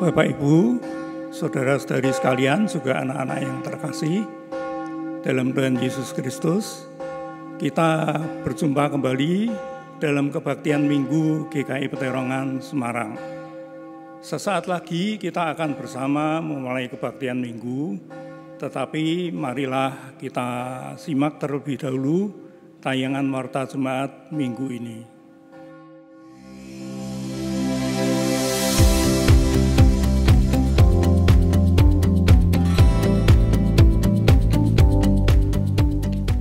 Bapak Ibu, saudara-saudari sekalian, juga anak-anak yang terkasih dalam Tuhan Yesus Kristus, kita berjumpa kembali dalam kebaktian Minggu GKI Peterongan Semarang. Sesaat lagi kita akan bersama memulai kebaktian Minggu, tetapi marilah kita simak terlebih dahulu tayangan Warta Jemaat Minggu ini.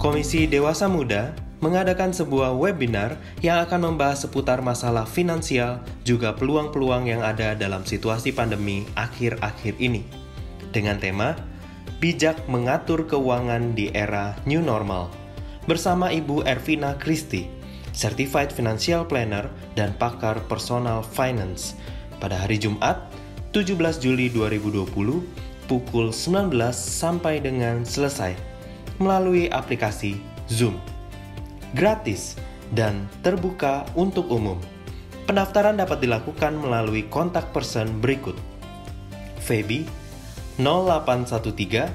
Komisi Dewasa Muda mengadakan sebuah webinar yang akan membahas seputar masalah finansial, juga peluang-peluang yang ada dalam situasi pandemi akhir-akhir ini. Dengan tema, Bijak Mengatur Keuangan di Era New Normal, bersama Ibu Ervina Christy, Certified Financial Planner dan pakar Personal Finance, pada hari Jumat, 17 Juli 2020, pukul 19 sampai dengan selesai, melalui aplikasi Zoom. Gratis dan terbuka untuk umum. Pendaftaran dapat dilakukan melalui kontak person berikut: Feby 0813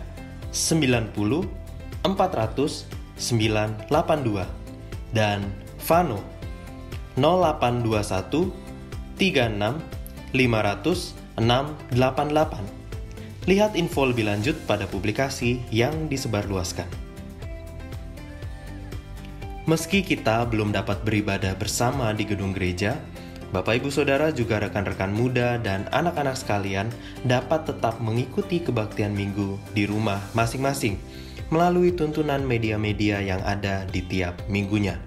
90 400 982 dan Vano 0821 36 500 688. Lihat info lebih lanjut pada publikasi yang disebarluaskan. Meski kita belum dapat beribadah bersama di gedung gereja, Bapak Ibu Saudara juga rekan-rekan muda dan anak-anak sekalian dapat tetap mengikuti kebaktian Minggu di rumah masing-masing melalui tuntunan media-media yang ada di tiap minggunya.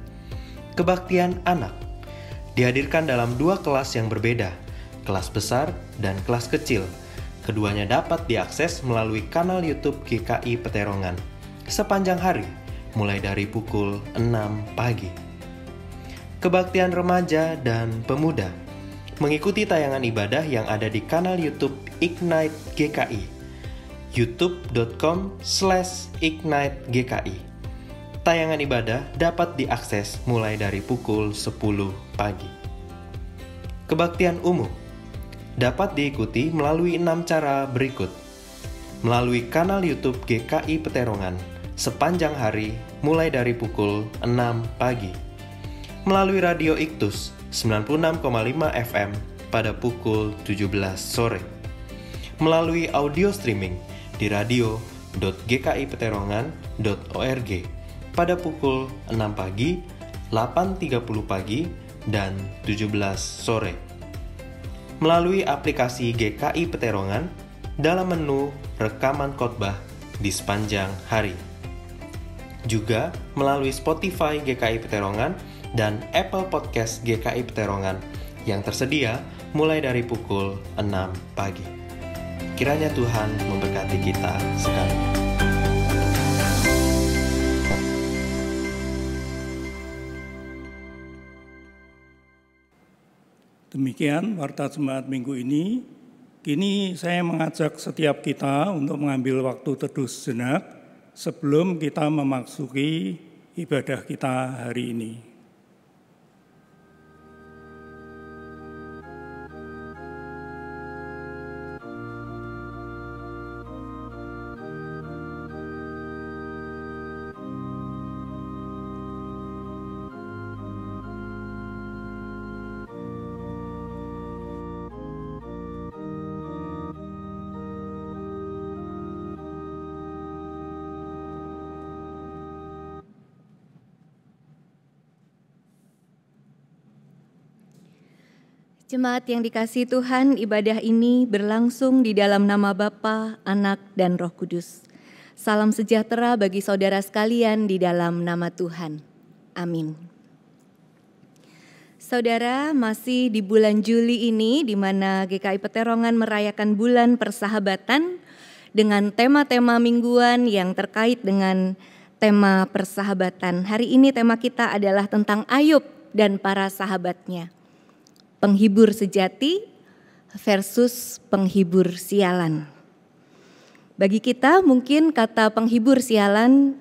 Kebaktian anak dihadirkan dalam dua kelas yang berbeda, kelas besar dan kelas kecil. Keduanya dapat diakses melalui kanal YouTube GKI Peterongan sepanjang hari, mulai dari pukul 6 pagi. Kebaktian remaja dan pemuda mengikuti tayangan ibadah yang ada di kanal YouTube Ignite GKI, youtube.com/ignite-gki. Tayangan ibadah dapat diakses mulai dari pukul 10 pagi. Kebaktian umum dapat diikuti melalui 6 cara berikut. Melalui kanal YouTube GKI Peterongan sepanjang hari mulai dari pukul 6 pagi. Melalui radio Iktus 96,5 FM pada pukul 17 sore. Melalui audio streaming di radio.gkipeterongan.org pada pukul 6 pagi, 8.30 pagi, dan 17 sore. Melalui aplikasi GKI Peterongan dalam menu rekaman khotbah di sepanjang hari. Juga melalui Spotify GKI Peterongan dan Apple Podcast GKI Peterongan yang tersedia mulai dari pukul 6 pagi. Kiranya Tuhan memberkati kita sekalian. Demikian Warta Jemaat Minggu ini. Kini saya mengajak setiap kita untuk mengambil waktu teduh sejenak sebelum kita memasuki ibadah kita hari ini. Jemaat yang dikasihi Tuhan, ibadah ini berlangsung di dalam nama Bapa, Anak, dan Roh Kudus. Salam sejahtera bagi saudara sekalian di dalam nama Tuhan. Amin. Saudara, masih di bulan Juli ini di mana GKI Peterongan merayakan bulan persahabatan dengan tema-tema mingguan yang terkait dengan tema persahabatan. Hari ini tema kita adalah tentang Ayub dan para sahabatnya. Penghibur sejati versus penghibur sialan. Bagi kita mungkin kata penghibur sialan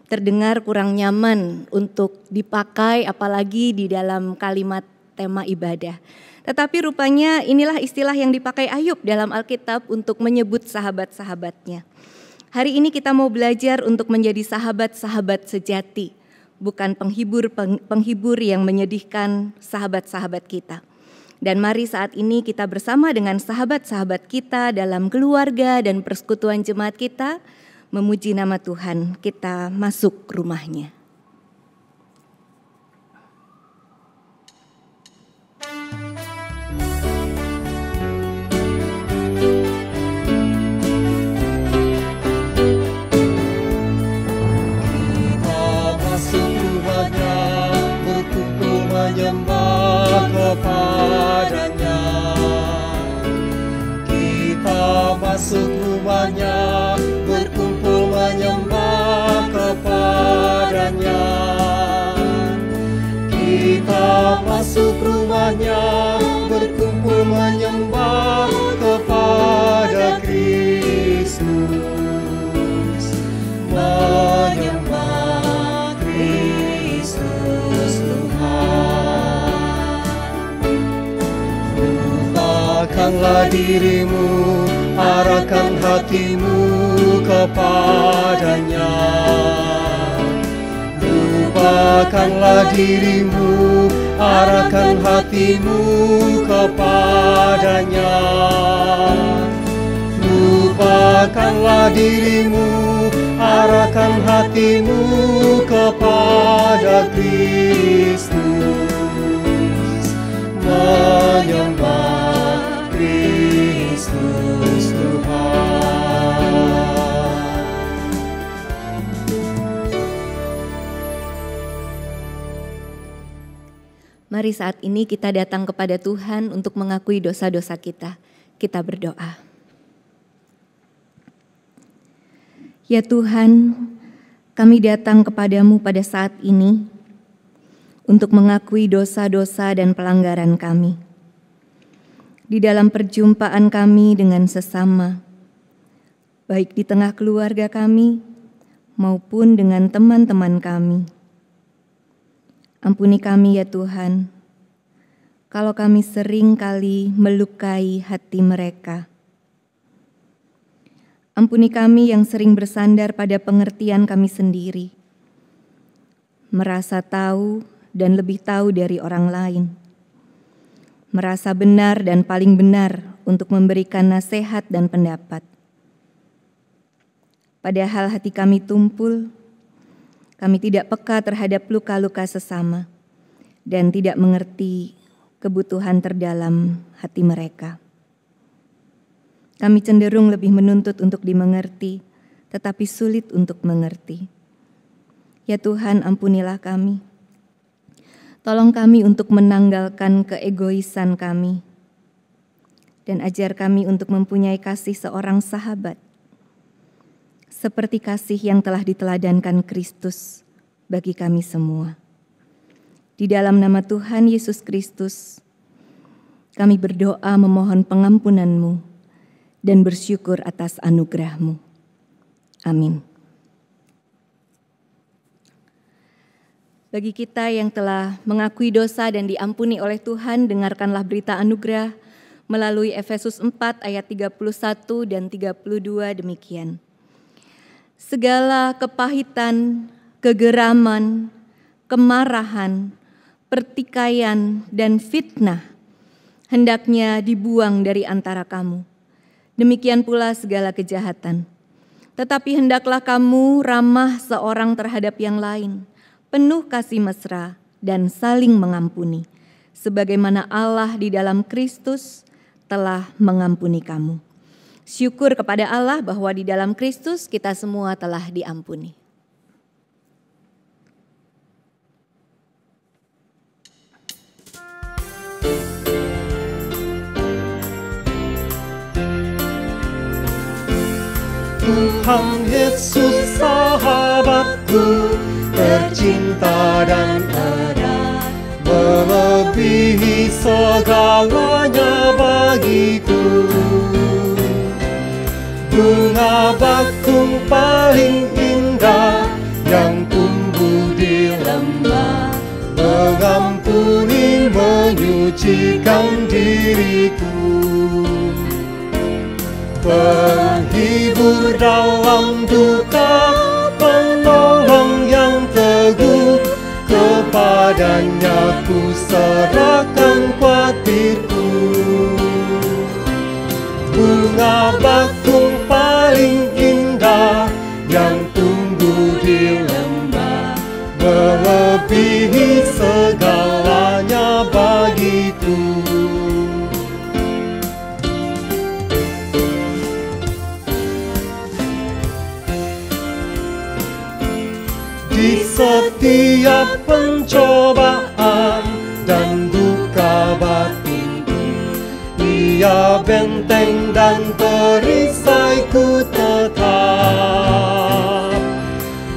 terdengar kurang nyaman untuk dipakai apalagi di dalam kalimat tema ibadah. Tetapi rupanya inilah istilah yang dipakai Ayub dalam Alkitab untuk menyebut sahabat-sahabatnya. Hari ini kita mau belajar untuk menjadi sahabat-sahabat sejati, bukan penghibur yang menyedihkan sahabat-sahabat kita. Dan mari saat ini kita bersama dengan sahabat-sahabat kita dalam keluarga dan persekutuan jemaat kita, memuji nama Tuhan. Kita masuk rumahnya. Menyembah kepadanya, kita masuk rumahnya, berkumpul menyembah kepadanya. Kita masuk rumahnya, berkumpul menyembah kepada Kristus, menyembah Kristus Tuhan. Lupakanlah dirimu, arahkan hatimu kepadanya. Lupakanlah dirimu, arahkan hatimu kepadanya. Lupakanlah dirimu, arahkan hatimu kepada Kristus, menyembah Kristus Tuhan. Mari saat ini kita datang kepada Tuhan untuk mengakui dosa-dosa kita. Kita berdoa. Ya Tuhan, kami datang kepadamu pada saat ini untuk mengakui dosa-dosa dan pelanggaran kami. Di dalam perjumpaan kami dengan sesama, baik di tengah keluarga kami maupun dengan teman-teman kami. Ampuni kami ya Tuhan, kalau kami sering kali melukai hati mereka. Ampuni kami yang sering bersandar pada pengertian kami sendiri, merasa tahu dan lebih tahu dari orang lain, merasa benar dan paling benar untuk memberikan nasihat dan pendapat. Padahal hati kami tumpul, kami tidak peka terhadap luka-luka sesama dan tidak mengerti kebutuhan terdalam hati mereka. Kami cenderung lebih menuntut untuk dimengerti, tetapi sulit untuk mengerti. Ya Tuhan, ampunilah kami. Tolong kami untuk menanggalkan keegoisan kami dan ajar kami untuk mempunyai kasih seorang sahabat, seperti kasih yang telah diteladankan Kristus bagi kami semua. Di dalam nama Tuhan Yesus Kristus, kami berdoa memohon pengampunan-Mu dan bersyukur atas anugerah-Mu. Amin. Bagi kita yang telah mengakui dosa dan diampuni oleh Tuhan, dengarkanlah berita anugerah melalui Efesus 4 ayat 31 dan 32 demikian. Segala kepahitan, kegeraman, kemarahan, pertikaian, dan fitnah hendaknya dibuang dari antara kamu. Demikian pula segala kejahatan. Tetapi hendaklah kamu ramah seorang terhadap yang lain, penuh kasih mesra dan saling mengampuni, sebagaimana Allah di dalam Kristus telah mengampuni kamu. Syukur kepada Allah bahwa di dalam Kristus kita semua telah diampuni. Tuhan Yesus sahabatku, tercinta dan erat, melebihi segalanya bagiku. Bunga bakung paling indah yang tumbuh di lembah, mengampuni menyuruh sucikan diriku. Penghibur dalam duka, penolong yang teguh, kepadanya ku serahkan khawatirku. Bunga bakung paling indah yang tumbuh di lembah, melebihi segalanya bagiku. Di setiap pencobaan dan duka batinku, Ia benteng dan perisaiku tetap.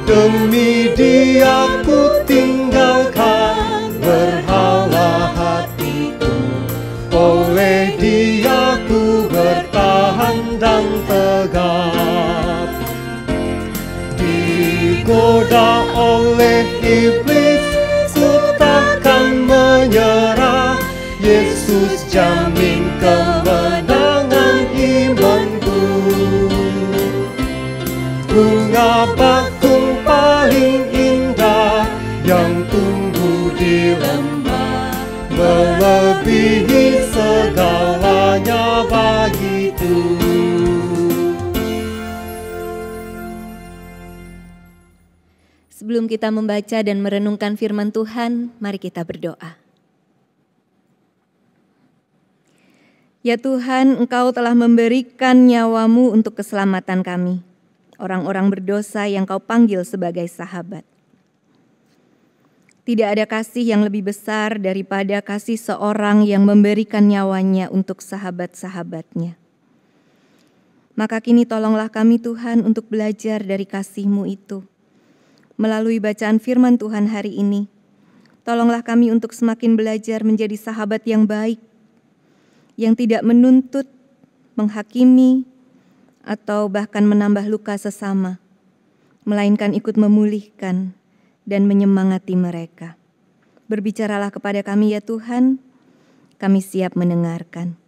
Demi Dia ku tinggalkan berhala hatiku, oleh Dia ku bertahan dan tegap. Digoda oleh iblis, ku takkan menyerah. Yesus jamin kemenangan imanku. Bunga bakung paling indah yang tumbuh di lembah, melebihi segalanya bagiku. Sebelum kita membaca dan merenungkan firman Tuhan, mari kita berdoa. Ya Tuhan, Engkau telah memberikan nyawamu untuk keselamatan kami, orang-orang berdosa yang Kau panggil sebagai sahabat. Tidak ada kasih yang lebih besar daripada kasih seorang yang memberikan nyawanya untuk sahabat-sahabatnya. Maka kini tolonglah kami Tuhan untuk belajar dari kasih-Mu itu. Melalui bacaan firman Tuhan hari ini, tolonglah kami untuk semakin belajar menjadi sahabat yang baik, yang tidak menuntut, menghakimi, atau bahkan menambah luka sesama, melainkan ikut memulihkan dan menyemangati mereka. Berbicaralah kepada kami ya Tuhan, kami siap mendengarkan.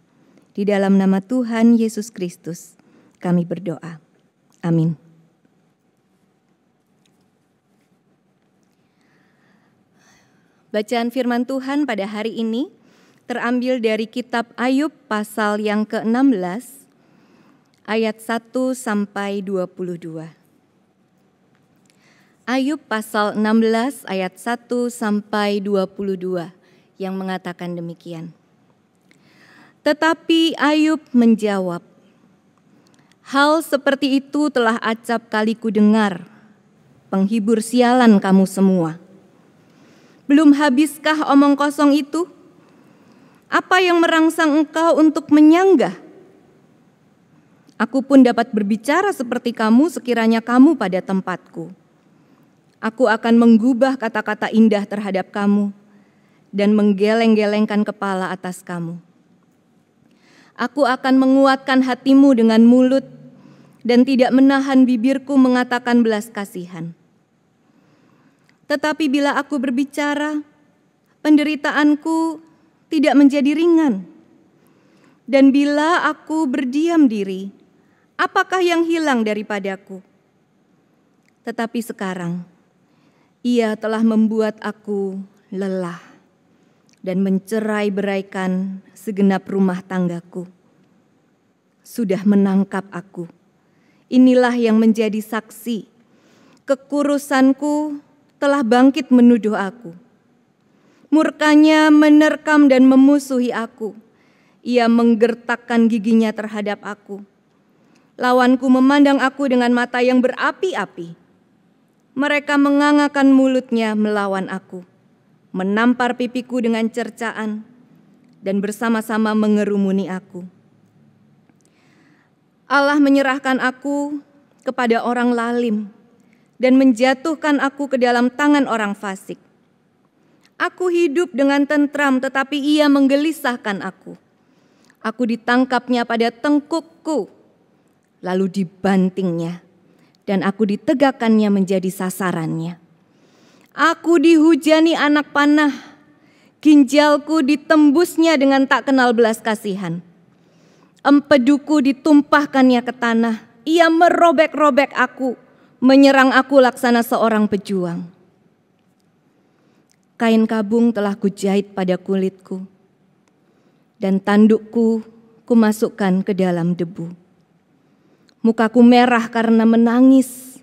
Di dalam nama Tuhan Yesus Kristus, kami berdoa. Amin. Bacaan firman Tuhan pada hari ini terambil dari kitab Ayub pasal yang ke-16 ayat 1 sampai 22. Ayub pasal 16 ayat 1 sampai 22 yang mengatakan demikian. Tetapi Ayub menjawab, hal seperti itu telah acap kali ku dengar, penghibur sialan kamu semua. Belum habiskah omong kosong itu? Apa yang merangsang engkau untuk menyanggah? Aku pun dapat berbicara seperti kamu sekiranya kamu pada tempatku. Aku akan menggubah kata-kata indah terhadap kamu dan menggeleng-gelengkan kepala atas kamu. Aku akan menguatkan hatimu dengan mulut dan tidak menahan bibirku mengatakan belas kasihan. Tetapi bila aku berbicara, penderitaanku tidak menjadi ringan. Dan bila aku berdiam diri, apakah yang hilang daripadaku? Tetapi sekarang, Ia telah membuat aku lelah dan mencerai-beraikan segenap rumah tanggaku. Sudah menangkap aku. Inilah yang menjadi saksi. Kekurusanku telah bangkit menuduh aku. Murkanya menerkam dan memusuhi aku. Ia menggertakkan giginya terhadap aku. Lawanku memandang aku dengan mata yang berapi-api. Mereka mengangakan mulutnya melawan aku, menampar pipiku dengan cercaan, dan bersama-sama mengerumuni aku. Allah menyerahkan aku kepada orang lalim, dan menjatuhkan aku ke dalam tangan orang fasik. Aku hidup dengan tentram, tetapi Ia menggelisahkan aku. Aku ditangkapnya pada tengkukku, lalu dibantingnya, dan aku ditegakkannya menjadi sasarannya. Aku dihujani anak panah, Ginjalku ditembusnya dengan tak kenal belas kasihan. Empeduku ditumpahkannya ke tanah. Ia merobek-robek aku, menyerang aku laksana seorang pejuang. Kain kabung telah kujahit pada kulitku, dan tandukku kumasukkan ke dalam debu. Mukaku merah karena menangis,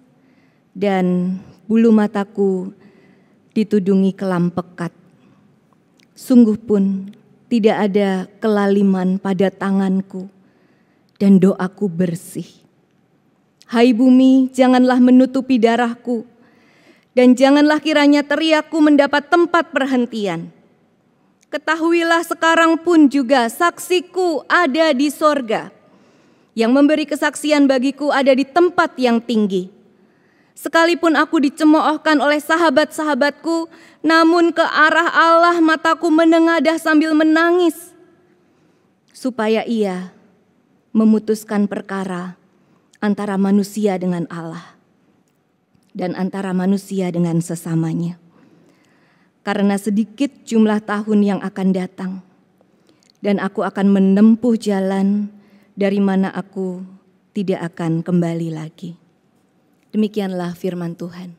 dan bulu mataku ditudungi kelam pekat. Sungguh pun tidak ada kelaliman pada tanganku, dan doaku bersih. Hai bumi, janganlah menutupi darahku, dan janganlah kiranya teriakku mendapat tempat perhentian. Ketahuilah sekarang pun juga saksiku ada di sorga, yang memberi kesaksian bagiku ada di tempat yang tinggi. Sekalipun aku dicemoohkan oleh sahabat-sahabatku, namun ke arah Allah mataku menengadah sambil menangis, supaya Ia memutuskan perkara antara manusia dengan Allah, dan antara manusia dengan sesamanya. Karena sedikit jumlah tahun yang akan datang, dan aku akan menempuh jalan dari mana aku tidak akan kembali lagi. Demikianlah firman Tuhan.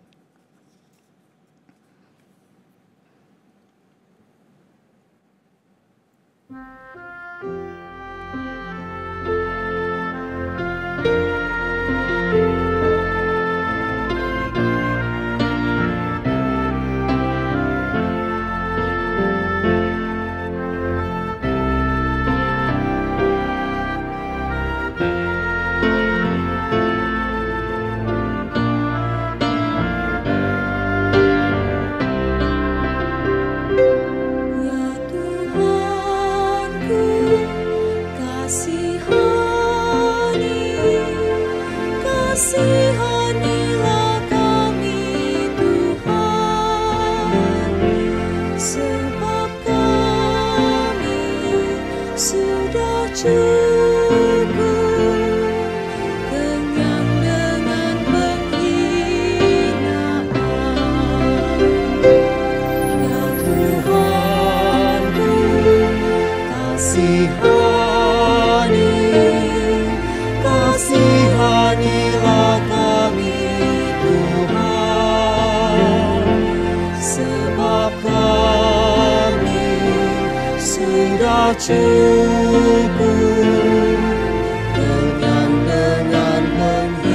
Kasihanilah kami Tuhan, sebab kami sudah cukup kenyang dengan penghinaan. Ya Tuhanku, kasihanilah kami Tuhan, sebab kami sudah cukup kenyang dengan penghinaan.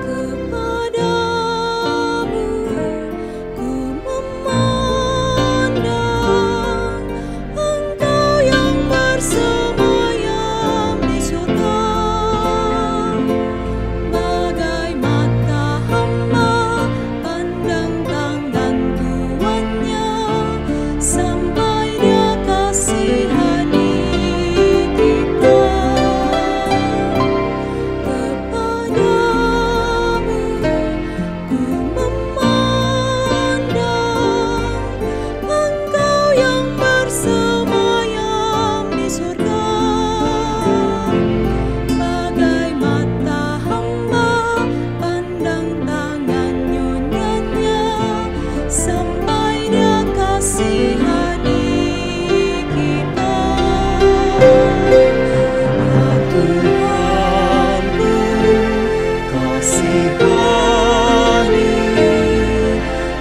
Kepadamu ku memandang, Engkau yang bersemayam di surga. Bagai mata hamba pandang tangan Tuannya, sampai Dia kasihani kita. Kepadamu ku memandang, Engkau yang bersemayam di surga. Bagai mata hamba pandang tangan Nyonyanya, sampai Dia kasihani kita. Ya Tuhanku,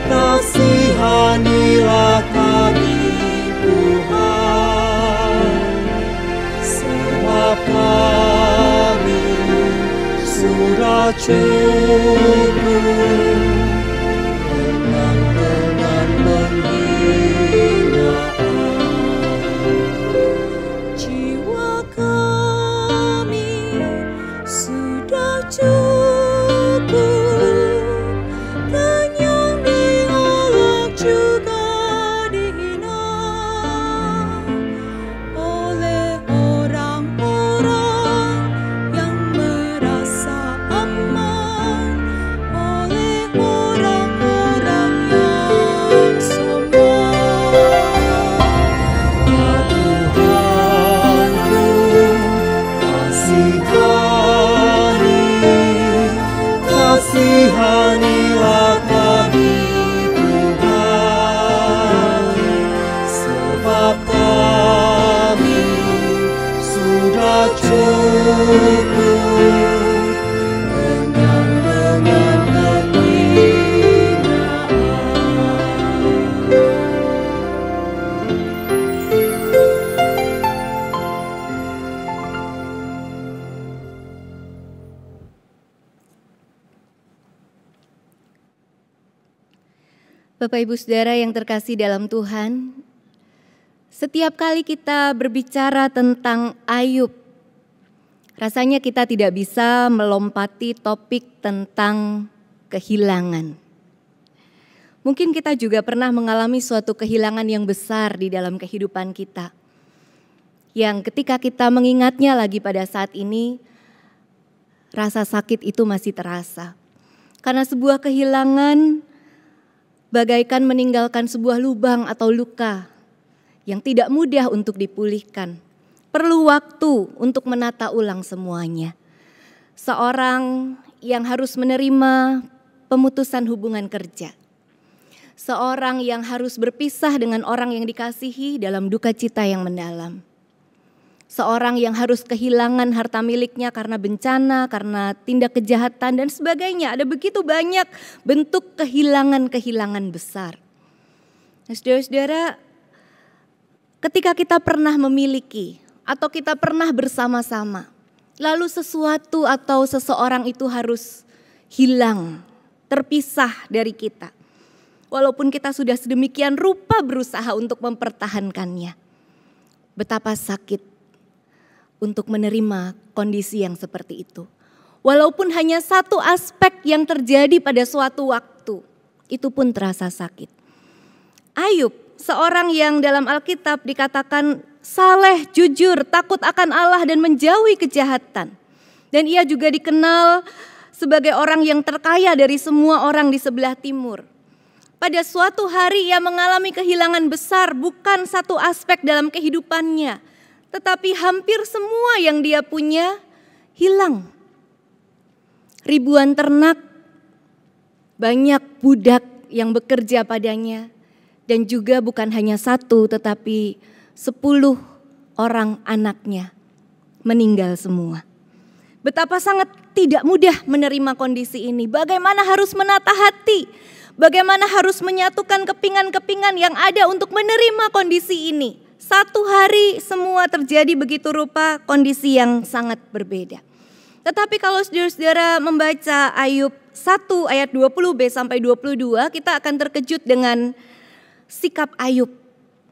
kasihanilah kami Tuhan, sebab kami sudah cukup kenyang dengan penghinaan. Jiwa kami sudah cukup kenyang diolok juga dihina oleh orang-orang yang merasa aman Bapak Ibu Saudara yang terkasih dalam Tuhan, setiap kali kita berbicara tentang Ayub, rasanya kita tidak bisa melompati topik tentang kehilangan. Mungkin kita juga pernah mengalami suatu kehilangan yang besar di dalam kehidupan kita, yang ketika kita mengingatnya lagi pada saat ini, rasa sakit itu masih terasa. Karena sebuah kehilangan bagaikan meninggalkan sebuah lubang atau luka yang tidak mudah untuk dipulihkan. Perlu waktu untuk menata ulang semuanya. Seorang yang harus menerima pemutusan hubungan kerja. Seorang yang harus berpisah dengan orang yang dikasihi dalam duka cita yang mendalam. Seorang yang harus kehilangan harta miliknya karena bencana, karena tindak kejahatan dan sebagainya. Ada begitu banyak bentuk kehilangan-kehilangan besar. Nah, saudara-saudara, ketika kita pernah memiliki atau kita pernah bersama-sama, lalu sesuatu atau seseorang itu harus hilang, terpisah dari kita. Walaupun kita sudah sedemikian rupa berusaha untuk mempertahankannya. Betapa sakit untuk menerima kondisi yang seperti itu. Walaupun hanya satu aspek yang terjadi pada suatu waktu, itu pun terasa sakit. Ayub, seorang yang dalam Alkitab dikatakan saleh, jujur, takut akan Allah dan menjauhi kejahatan. Dan ia juga dikenal sebagai orang yang terkaya dari semua orang di sebelah timur. Pada suatu hari ia mengalami kehilangan besar, bukan satu aspek dalam kehidupannya, tetapi hampir semua yang dia punya hilang. Ribuan ternak, banyak budak yang bekerja padanya, dan juga bukan hanya satu tetapi 10 orang anaknya meninggal semua. Betapa sangat tidak mudah menerima kondisi ini. Bagaimana harus menata hati, bagaimana harus menyatukan kepingan-kepingan yang ada untuk menerima kondisi ini. Satu hari semua terjadi begitu rupa, kondisi yang sangat berbeda. Tetapi kalau saudara-saudara membaca Ayub 1 ayat 20b sampai 22, kita akan terkejut dengan sikap Ayub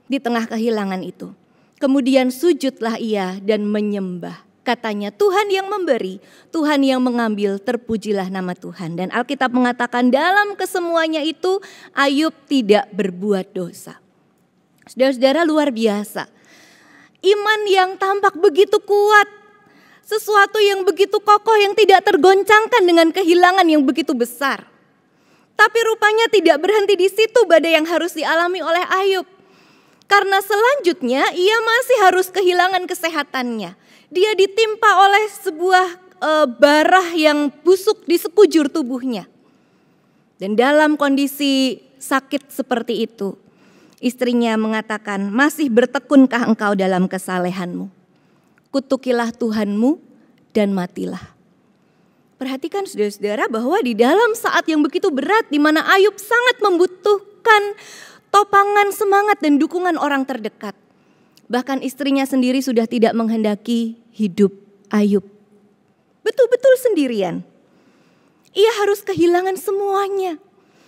di tengah kehilangan itu. Kemudian sujudlah ia dan menyembah. Katanya, Tuhan yang memberi, Tuhan yang mengambil, terpujilah nama Tuhan. Dan Alkitab mengatakan dalam kesemuanya itu Ayub tidak berbuat dosa. Saudara-saudara, luar biasa. Iman yang tampak begitu kuat. Sesuatu yang begitu kokoh yang tidak tergoncangkan dengan kehilangan yang begitu besar. Tapi rupanya tidak berhenti di situ badai yang harus dialami oleh Ayub. Karena selanjutnya ia masih harus kehilangan kesehatannya. Dia ditimpa oleh sebuah barah yang busuk di sekujur tubuhnya. Dan dalam kondisi sakit seperti itu, istrinya mengatakan, masih bertekunkah engkau dalam kesalehanmu? Kutukilah Tuhanmu dan matilah. Perhatikan saudara-saudara bahwa di dalam saat yang begitu berat di mana Ayub sangat membutuhkan topangan semangat dan dukungan orang terdekat. Bahkan istrinya sendiri sudah tidak menghendaki hidup Ayub. Betul-betul sendirian. Ia harus kehilangan semuanya.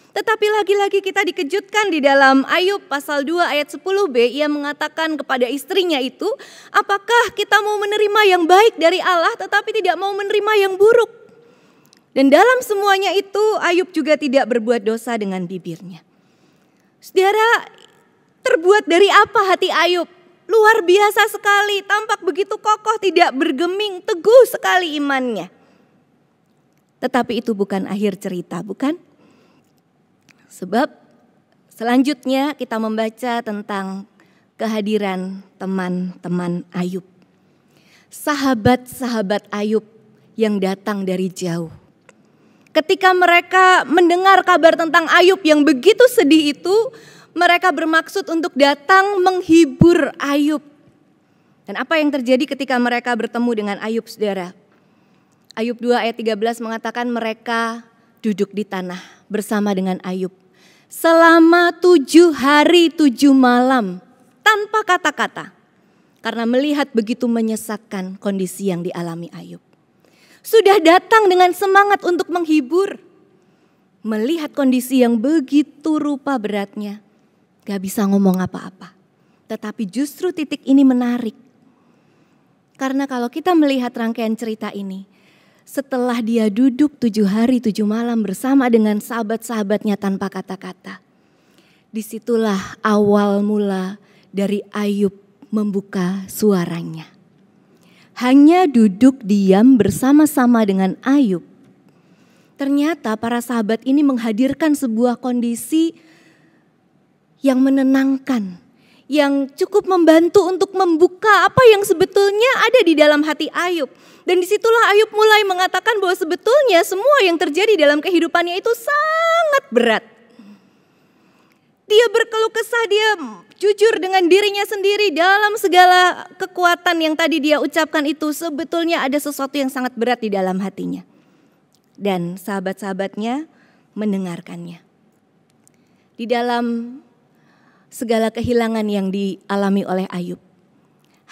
Tetapi lagi-lagi kita dikejutkan di dalam Ayub pasal 2 ayat 10b, ia mengatakan kepada istrinya itu, apakah kita mau menerima yang baik dari Allah tetapi tidak mau menerima yang buruk? Dan dalam semuanya itu Ayub juga tidak berbuat dosa dengan bibirnya. Saudara, terbuat dari apa hati Ayub? Luar biasa sekali, tampak begitu kokoh, tidak bergeming, teguh sekali imannya. Tetapi itu bukan akhir cerita, bukan? Sebab selanjutnya kita membaca tentang kehadiran teman-teman Ayub. Sahabat-sahabat Ayub yang datang dari jauh. Ketika mereka mendengar kabar tentang Ayub yang begitu sedih itu, mereka bermaksud untuk datang menghibur Ayub. Dan apa yang terjadi ketika mereka bertemu dengan Ayub, saudara? Ayub 2 ayat 13 mengatakan mereka duduk di tanah bersama dengan Ayub selama 7 hari 7 malam tanpa kata-kata. Karena melihat begitu menyesakkan kondisi yang dialami Ayub. Sudah datang dengan semangat untuk menghibur. melihat kondisi yang begitu rupa beratnya, gak bisa ngomong apa-apa. Tetapi justru titik ini menarik. Karena kalau kita melihat rangkaian cerita ini, setelah dia duduk 7 hari 7 malam bersama dengan sahabat-sahabatnya tanpa kata-kata, disitulah awal mula dari Ayub membuka suaranya. Hanya duduk diam bersama-sama dengan Ayub, ternyata para sahabat ini menghadirkan sebuah kondisi yang menenangkan, yang cukup membantu untuk membuka apa yang sebetulnya ada di dalam hati Ayub. Dan disitulah Ayub mulai mengatakan bahwa sebetulnya semua yang terjadi dalam kehidupannya itu sangat berat. Dia berkeluh kesah, dia jujur dengan dirinya sendiri dalam segala kekuatan yang tadi dia ucapkan itu. Sebetulnya ada sesuatu yang sangat berat di dalam hatinya. Dan sahabat-sahabatnya mendengarkannya. Di dalam segala kehilangan yang dialami oleh Ayub,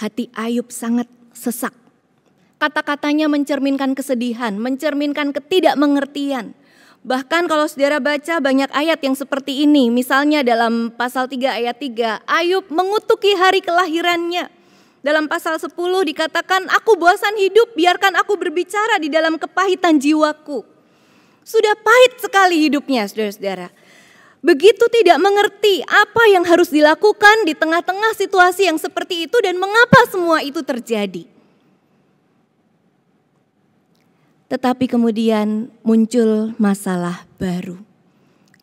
hati Ayub sangat sesak. Kata-katanya mencerminkan kesedihan, mencerminkan ketidakmengertian. Bahkan kalau saudara baca banyak ayat yang seperti ini. Misalnya dalam pasal 3 ayat 3, Ayub mengutuki hari kelahirannya. Dalam pasal 10 dikatakan, aku bosan hidup, biarkan aku berbicara di dalam kepahitan jiwaku. Sudah pahit sekali hidupnya, saudara-saudara. Begitu tidak mengerti apa yang harus dilakukan di tengah-tengah situasi yang seperti itu dan mengapa semua itu terjadi. Tetapi kemudian muncul masalah baru.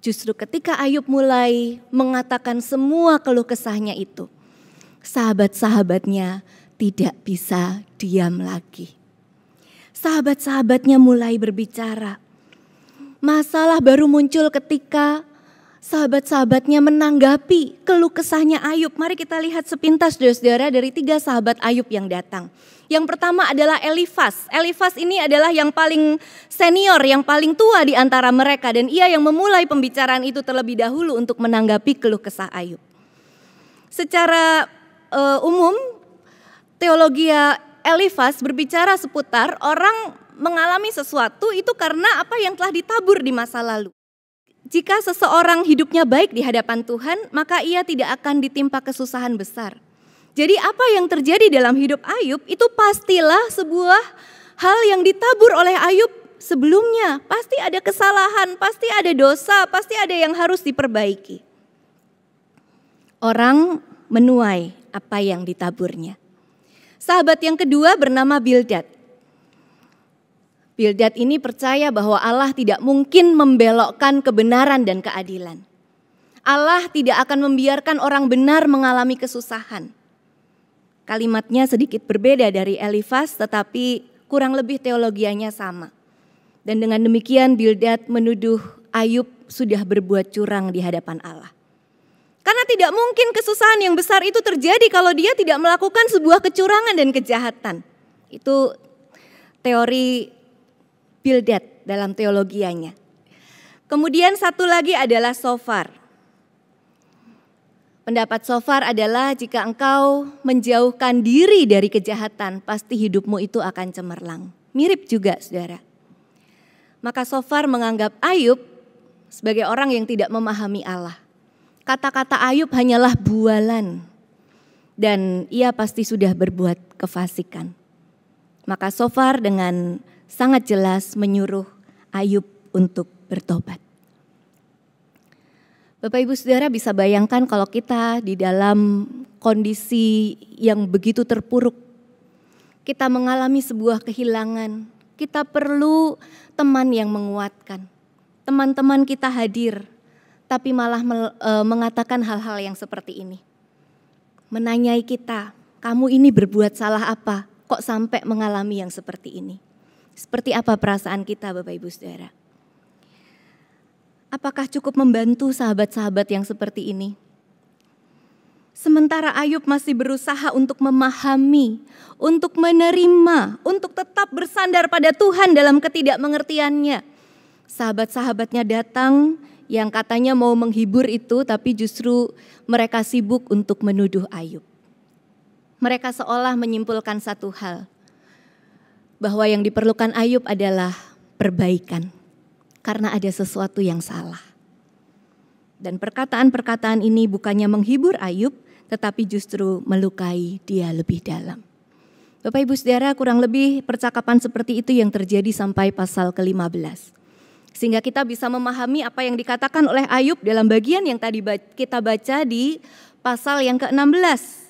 Justru ketika Ayub mulai mengatakan semua keluh kesahnya itu, sahabat-sahabatnya tidak bisa diam lagi. Sahabat-sahabatnya mulai berbicara. Masalah baru muncul ketika sahabat-sahabatnya menanggapi keluh kesahnya Ayub. Mari kita lihat sepintas saudara-saudara dari 3 sahabat Ayub yang datang. Yang pertama adalah Elifas. Elifas ini adalah yang paling senior, yang paling tua di antara mereka. Dan ia yang memulai pembicaraan itu terlebih dahulu untuk menanggapi keluh kesah Ayub. Secara umum, teologi Elifas berbicara seputar orang mengalami sesuatu itu karena apa yang telah ditabur di masa lalu. Jika seseorang hidupnya baik di hadapan Tuhan, maka ia tidak akan ditimpa kesusahan besar. Jadi apa yang terjadi dalam hidup Ayub itu pastilah sebuah hal yang ditabur oleh Ayub sebelumnya. Pasti ada kesalahan, pasti ada dosa, pasti ada yang harus diperbaiki. Orang menuai apa yang ditaburnya. Sahabat yang kedua bernama Bildad. Bildad ini percaya bahwa Allah tidak mungkin membelokkan kebenaran dan keadilan. Allah tidak akan membiarkan orang benar mengalami kesusahan. Kalimatnya sedikit berbeda dari Elifas, tetapi kurang lebih teologianya sama. Dan dengan demikian Bildad menuduh Ayub sudah berbuat curang di hadapan Allah. Karena tidak mungkin kesusahan yang besar itu terjadi kalau dia tidak melakukan sebuah kecurangan dan kejahatan. Itu teori Bildad dalam teologianya. Kemudian satu lagi adalah Sofar. Pendapat Sofar adalah jika engkau menjauhkan diri dari kejahatan, pasti hidupmu itu akan cemerlang. Mirip juga saudara. Maka Sofar menganggap Ayub sebagai orang yang tidak memahami Allah. Kata-kata Ayub hanyalah bualan dan ia pasti sudah berbuat kefasikan. Maka Sofar dengan sangat jelas menyuruh Ayub untuk bertobat. Bapak Ibu Saudara bisa bayangkan kalau kita di dalam kondisi yang begitu terpuruk, kita mengalami sebuah kehilangan, kita perlu teman yang menguatkan. Teman-teman kita hadir, tapi malah mengatakan hal-hal yang seperti ini. Menanyai kita, kamu ini berbuat salah apa? Kok sampai mengalami yang seperti ini? Seperti apa perasaan kita Bapak Ibu Saudara? Apakah cukup membantu sahabat-sahabat yang seperti ini? Sementara Ayub masih berusaha untuk memahami, untuk menerima, untuk tetap bersandar pada Tuhan dalam ketidakmengertiannya. Sahabat-sahabatnya datang yang katanya mau menghibur itu, tapi justru mereka sibuk untuk menuduh Ayub. Mereka seolah menyimpulkan satu hal, bahwa yang diperlukan Ayub adalah perbaikan. karena ada sesuatu yang salah. Dan perkataan-perkataan ini bukannya menghibur Ayub, tetapi justru melukai dia lebih dalam. Bapak Ibu Saudara, kurang lebih percakapan seperti itu yang terjadi sampai pasal ke-15. Sehingga kita bisa memahami apa yang dikatakan oleh Ayub dalam bagian yang tadi kita baca di pasal yang ke-16.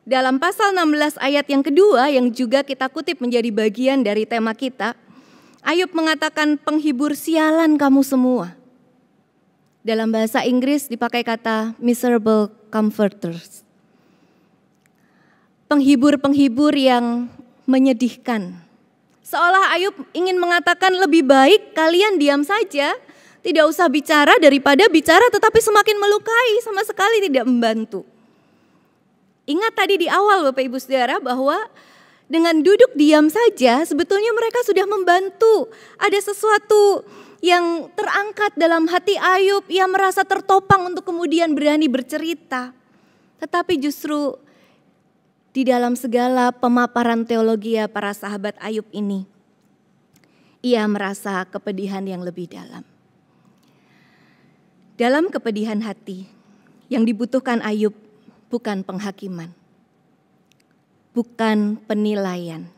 Dalam pasal 16 ayat yang kedua yang juga kita kutip menjadi bagian dari tema kita, Ayub mengatakan, penghibur sialan kamu semua. Dalam bahasa Inggris dipakai kata miserable comforters. Penghibur-penghibur yang menyedihkan. Seolah Ayub ingin mengatakan lebih baik kalian diam saja, tidak usah bicara daripada bicara tetapi semakin melukai, sama sekali tidak membantu. Ingat tadi di awal Bapak Ibu Saudara bahwa dengan duduk diam saja sebetulnya mereka sudah membantu. Ada sesuatu yang terangkat dalam hati Ayub, ia merasa tertopang untuk kemudian berani bercerita. Tetapi justru di dalam segala pemaparan teologi para sahabat Ayub ini, ia merasa kepedihan yang lebih dalam. Dalam kepedihan hati, yang dibutuhkan Ayub bukan penghakiman, bukan penilaian.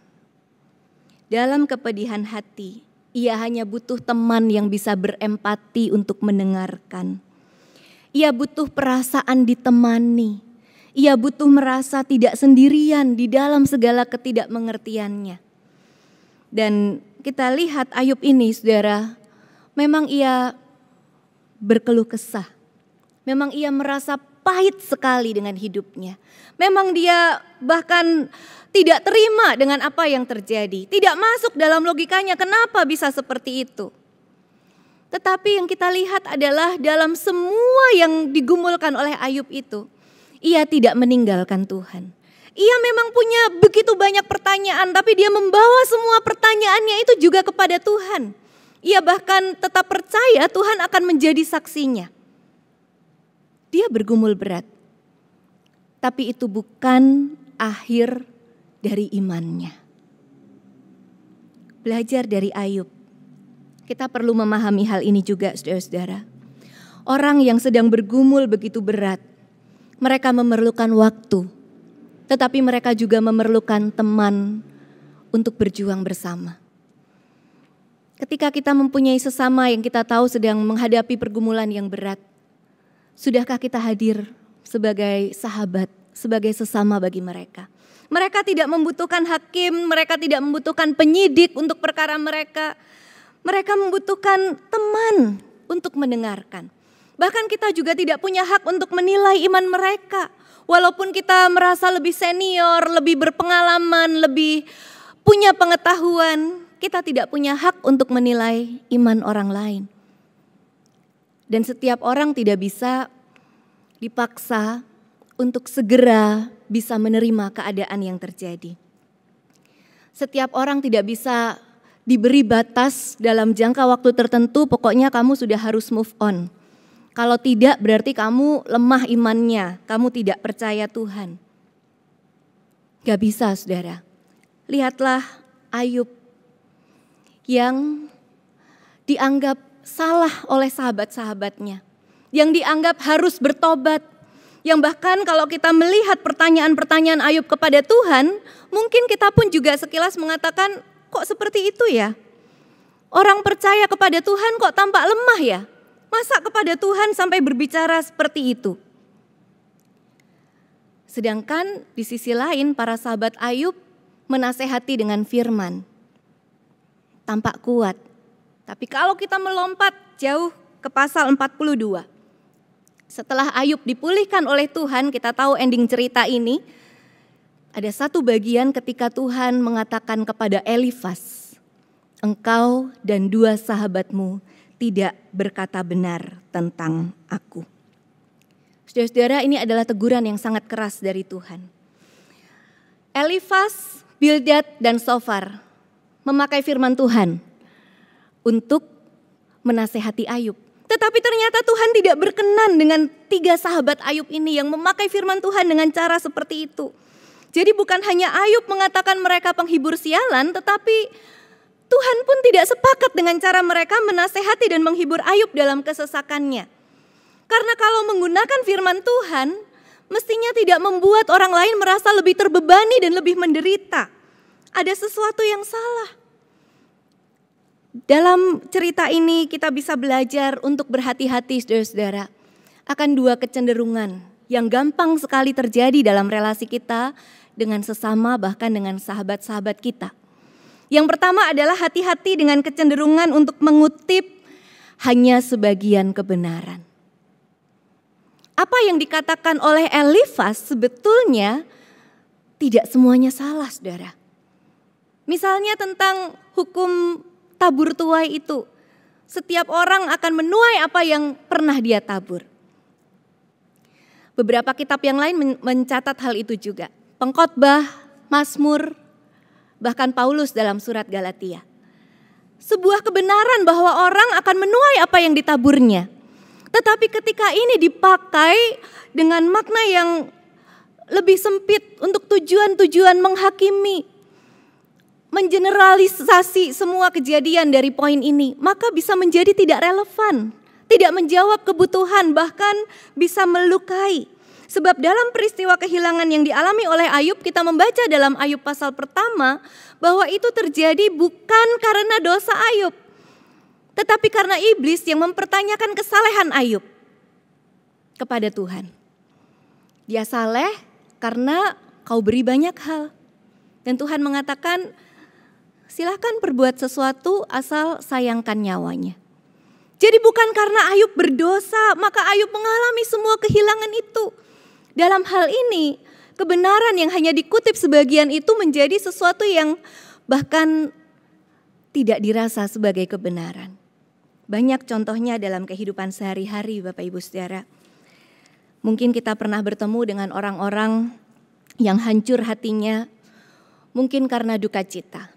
Dalam kepedihan hati, ia hanya butuh teman yang bisa berempati untuk mendengarkan. Ia butuh perasaan ditemani. Ia butuh merasa tidak sendirian di dalam segala ketidakmengertiannya. Dan kita lihat Ayub ini, saudara, memang ia berkeluh kesah. Memang ia merasa pahit sekali dengan hidupnya. Memang dia bahkan tidak terima dengan apa yang terjadi. Tidak masuk dalam logikanya kenapa bisa seperti itu. Tetapi yang kita lihat adalah dalam semua yang digumulkan oleh Ayub itu, ia tidak meninggalkan Tuhan. Ia memang punya begitu banyak pertanyaan, tapi dia membawa semua pertanyaannya itu juga kepada Tuhan. Ia bahkan tetap percaya Tuhan akan menjadi saksinya. Dia bergumul berat, tapi itu bukan akhir dari imannya. Belajar dari Ayub, kita perlu memahami hal ini juga, saudara-saudara. Orang yang sedang bergumul begitu berat, mereka memerlukan waktu, tetapi mereka juga memerlukan teman untuk berjuang bersama. Ketika kita mempunyai sesama yang kita tahu sedang menghadapi pergumulan yang berat, sudahkah kita hadir sebagai sahabat, sebagai sesama bagi mereka? Mereka tidak membutuhkan hakim, mereka tidak membutuhkan penyidik untuk perkara mereka. Mereka membutuhkan teman untuk mendengarkan. Bahkan kita juga tidak punya hak untuk menilai iman mereka. Walaupun kita merasa lebih senior, lebih berpengalaman, lebih punya pengetahuan, kita tidak punya hak untuk menilai iman orang lain. Dan setiap orang tidak bisa dipaksa untuk segera bisa menerima keadaan yang terjadi. Setiap orang tidak bisa diberi batas dalam jangka waktu tertentu, pokoknya kamu sudah harus move on. Kalau tidak berarti kamu lemah imannya, kamu tidak percaya Tuhan. Gak bisa, saudara. Lihatlah Ayub yang dianggap salah oleh sahabat-sahabatnya, yang dianggap harus bertobat, yang bahkan kalau kita melihat pertanyaan-pertanyaan Ayub kepada Tuhan, mungkin kita pun juga sekilas mengatakan, kok seperti itu ya? Orang percaya kepada Tuhan kok tampak lemah ya? Masa kepada Tuhan sampai berbicara seperti itu? Sedangkan di sisi lain para sahabat Ayub menasehati dengan firman. Tampak kuat. Tapi kalau kita melompat jauh ke pasal 42. Setelah Ayub dipulihkan oleh Tuhan, kita tahu ending cerita ini. Ada satu bagian ketika Tuhan mengatakan kepada Elifas, engkau dan 2 sahabatmu tidak berkata benar tentang aku. Saudara-saudara, ini adalah teguran yang sangat keras dari Tuhan. Elifas, Bildad, dan Sofar memakai firman Tuhan untuk menasehati Ayub. Tetapi ternyata Tuhan tidak berkenan dengan 3 sahabat Ayub ini yang memakai firman Tuhan dengan cara seperti itu. Jadi bukan hanya Ayub mengatakan mereka penghibur sialan, tetapi Tuhan pun tidak sepakat dengan cara mereka menasehati dan menghibur Ayub dalam kesesakannya. Karena kalau menggunakan firman Tuhan, mestinya tidak membuat orang lain merasa lebih terbebani dan lebih menderita. Ada sesuatu yang salah. Dalam cerita ini kita bisa belajar untuk berhati-hati saudara-saudara akan dua kecenderungan yang gampang sekali terjadi dalam relasi kita dengan sesama bahkan dengan sahabat-sahabat kita. Yang pertama adalah hati-hati dengan kecenderungan untuk mengutip hanya sebagian kebenaran. Apa yang dikatakan oleh Elifas sebetulnya tidak semuanya salah, saudara. Misalnya tentang hukum tabur tuai itu. Setiap orang akan menuai apa yang pernah dia tabur. Beberapa kitab yang lain mencatat hal itu juga. Pengkhotbah, Mazmur, bahkan Paulus dalam surat Galatia. Sebuah kebenaran bahwa orang akan menuai apa yang ditaburnya. Tetapi ketika ini dipakai dengan makna yang lebih sempit untuk tujuan-tujuan menghakimi, mengeneralisasi semua kejadian dari poin ini, maka bisa menjadi tidak relevan, tidak menjawab kebutuhan, bahkan bisa melukai. Sebab dalam peristiwa kehilangan yang dialami oleh Ayub, kita membaca dalam Ayub pasal pertama bahwa itu terjadi bukan karena dosa Ayub, tetapi karena iblis yang mempertanyakan kesalehan Ayub kepada Tuhan. Dia saleh karena kau beri banyak hal. Dan Tuhan mengatakan, silakan berbuat sesuatu asal sayangkan nyawanya. Jadi bukan karena Ayub berdosa, maka Ayub mengalami semua kehilangan itu. Dalam hal ini, kebenaran yang hanya dikutip sebagian itu menjadi sesuatu yang bahkan tidak dirasa sebagai kebenaran. Banyak contohnya dalam kehidupan sehari-hari, Bapak Ibu Saudara. Mungkin kita pernah bertemu dengan orang-orang yang hancur hatinya, mungkin karena duka cita.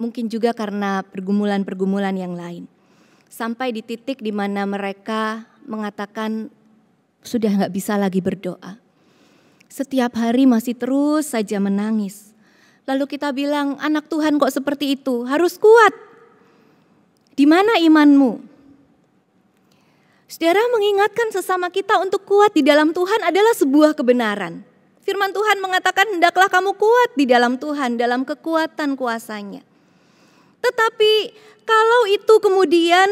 Mungkin juga karena pergumulan-pergumulan yang lain. Sampai di titik di mana mereka mengatakan sudah gak bisa lagi berdoa. Setiap hari masih terus saja menangis. Lalu kita bilang, anak Tuhan kok seperti itu? Harus kuat. Di mana imanmu? Saudara, mengingatkan sesama kita untuk kuat di dalam Tuhan adalah sebuah kebenaran. Firman Tuhan mengatakan hendaklah kamu kuat di dalam Tuhan, dalam kekuatan kuasanya. Tetapi kalau itu kemudian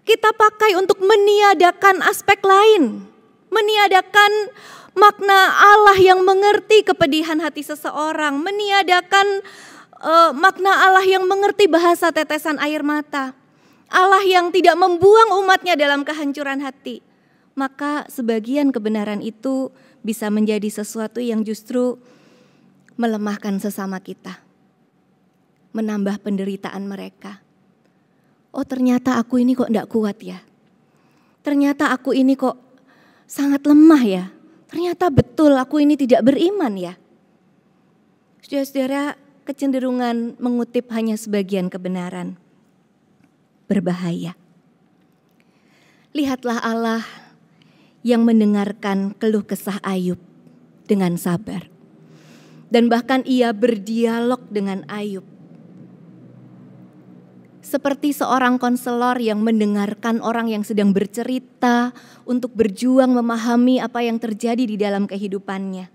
kita pakai untuk meniadakan aspek lain, meniadakan makna Allah yang mengerti kepedihan hati seseorang, meniadakan makna Allah yang mengerti bahasa tetesan air mata, Allah yang tidak membuang umatnya dalam kehancuran hati, maka sebagian kebenaran itu bisa menjadi sesuatu yang justru melemahkan sesama kita, menambah penderitaan mereka. Oh, ternyata aku ini kok enggak kuat ya. Ternyata aku ini kok sangat lemah ya. Ternyata betul aku ini tidak beriman ya. Saudara-saudara, kecenderungan mengutip hanya sebagian kebenaran berbahaya. Lihatlah Allah yang mendengarkan keluh kesah Ayub dengan sabar. Dan bahkan ia berdialog dengan Ayub. Seperti seorang konselor yang mendengarkan orang yang sedang bercerita untuk berjuang memahami apa yang terjadi di dalam kehidupannya.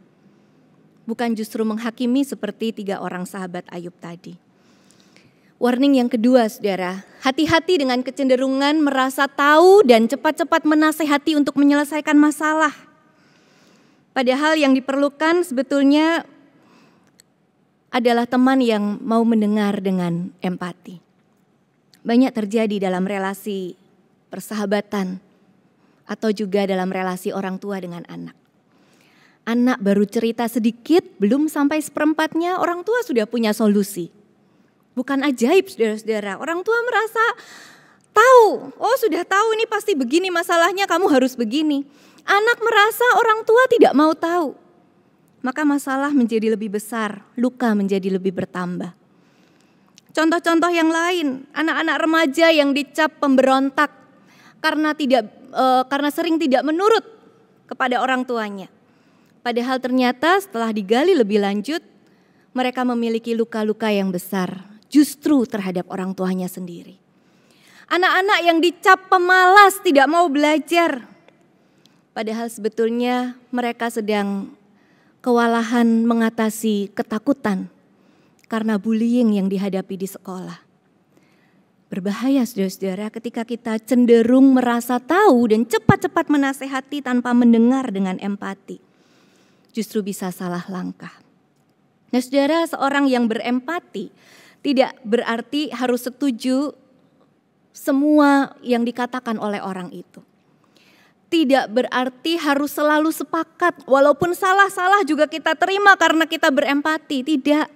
Bukan justru menghakimi seperti 3 orang sahabat Ayub tadi. Warning yang kedua, saudara, hati-hati dengan kecenderungan merasa tahu dan cepat-cepat menasehati untuk menyelesaikan masalah. Padahal yang diperlukan sebetulnya adalah teman yang mau mendengar dengan empati. Banyak terjadi dalam relasi persahabatan atau juga dalam relasi orang tua dengan anak. Anak baru cerita sedikit, belum sampai seperempatnya orang tua sudah punya solusi. Bukan ajaib, saudara-saudara. Orang tua merasa tahu, oh sudah tahu ini pasti begini masalahnya, kamu harus begini. Anak merasa orang tua tidak mau tahu. Maka masalah menjadi lebih besar, luka menjadi lebih bertambah. Contoh-contoh yang lain, anak-anak remaja yang dicap pemberontak karena sering tidak menurut kepada orang tuanya. Padahal ternyata setelah digali lebih lanjut, mereka memiliki luka-luka yang besar. justru terhadap orang tuanya sendiri. Anak-anak yang dicap pemalas, tidak mau belajar. Padahal sebetulnya mereka sedang kewalahan mengatasi ketakutan karena bullying yang dihadapi di sekolah. Berbahaya saudara-saudara ketika kita cenderung merasa tahu dan cepat-cepat menasehati tanpa mendengar dengan empati. Justru bisa salah langkah. Nah saudara, seorang yang berempati tidak berarti harus setuju semua yang dikatakan oleh orang itu. Tidak berarti harus selalu sepakat, walaupun salah-salah juga kita terima karena kita berempati. Tidak.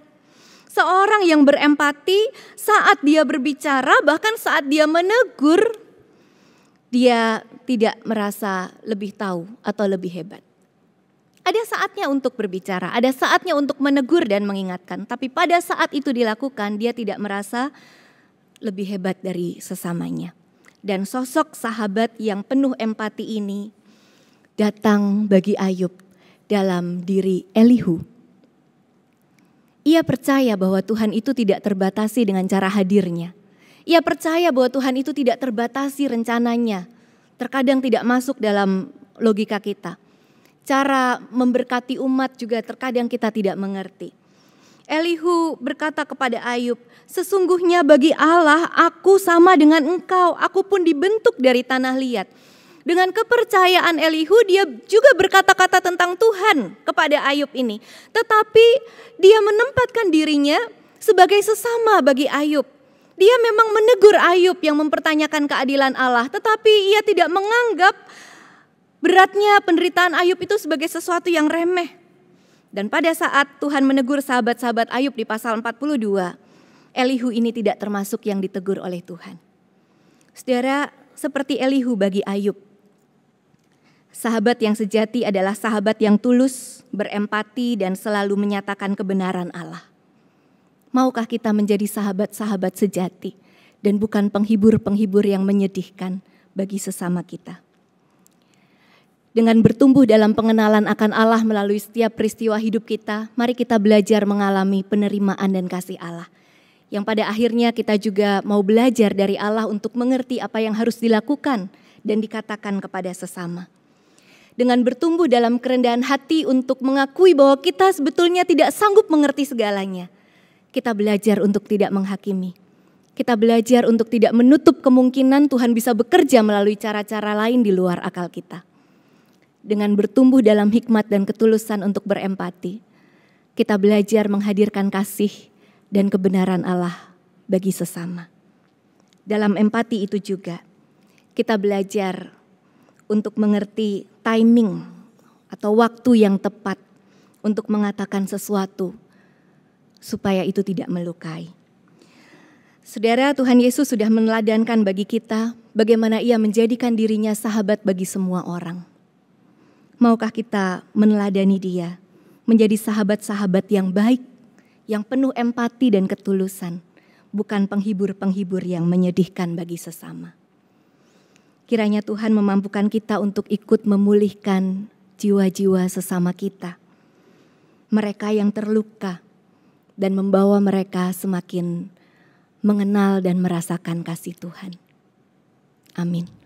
Seorang yang berempati saat dia berbicara, bahkan saat dia menegur, dia tidak merasa lebih tahu atau lebih hebat. Ada saatnya untuk berbicara, ada saatnya untuk menegur dan mengingatkan. Tapi pada saat itu dilakukan, dia tidak merasa lebih hebat dari sesamanya. Dan sosok sahabat yang penuh empati ini datang bagi Ayub dalam diri Elihu. Ia percaya bahwa Tuhan itu tidak terbatasi dengan cara hadirnya. Ia percaya bahwa Tuhan itu tidak terbatasi rencananya. Terkadang tidak masuk dalam logika kita. Cara memberkati umat juga terkadang kita tidak mengerti. Elihu berkata kepada Ayub, sesungguhnya bagi Allah aku sama dengan engkau, aku pun dibentuk dari tanah liat. Dengan kepercayaan Elihu dia juga berkata-kata tentang Tuhan kepada Ayub ini. Tetapi dia menempatkan dirinya sebagai sesama bagi Ayub. Dia memang menegur Ayub yang mempertanyakan keadilan Allah, tetapi ia tidak menganggap beratnya penderitaan Ayub itu sebagai sesuatu yang remeh. Dan pada saat Tuhan menegur sahabat-sahabat Ayub di pasal 42, Elihu ini tidak termasuk yang ditegur oleh Tuhan. Saudara, seperti Elihu bagi Ayub, sahabat yang sejati adalah sahabat yang tulus, berempati dan selalu menyatakan kebenaran Allah. Maukah kita menjadi sahabat-sahabat sejati dan bukan penghibur-penghibur yang menyedihkan bagi sesama kita? Dengan bertumbuh dalam pengenalan akan Allah melalui setiap peristiwa hidup kita, mari kita belajar mengalami penerimaan dan kasih Allah. Yang pada akhirnya kita juga mau belajar dari Allah untuk mengerti apa yang harus dilakukan dan dikatakan kepada sesama. Dengan bertumbuh dalam kerendahan hati untuk mengakui bahwa kita sebetulnya tidak sanggup mengerti segalanya. Kita belajar untuk tidak menghakimi. Kita belajar untuk tidak menutup kemungkinan Tuhan bisa bekerja melalui cara-cara lain di luar akal kita. Dengan bertumbuh dalam hikmat dan ketulusan untuk berempati, kita belajar menghadirkan kasih dan kebenaran Allah bagi sesama. Dalam empati itu juga, kita belajar untuk mengerti timing atau waktu yang tepat untuk mengatakan sesuatu supaya itu tidak melukai. Saudara, Tuhan Yesus sudah meneladankan bagi kita bagaimana Ia menjadikan dirinya sahabat bagi semua orang. Maukah kita meneladani Dia menjadi sahabat-sahabat yang baik, yang penuh empati dan ketulusan, bukan penghibur-penghibur yang menyedihkan bagi sesama. Kiranya Tuhan memampukan kita untuk ikut memulihkan jiwa-jiwa sesama kita, mereka yang terluka, dan membawa mereka semakin mengenal dan merasakan kasih Tuhan. Amin.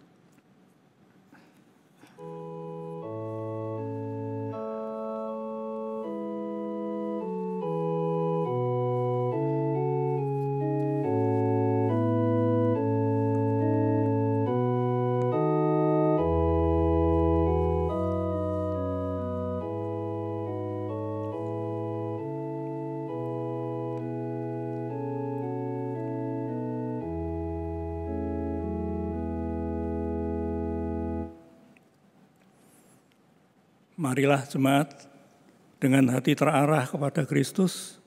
Marilah jemaat dengan hati terarah kepada Kristus,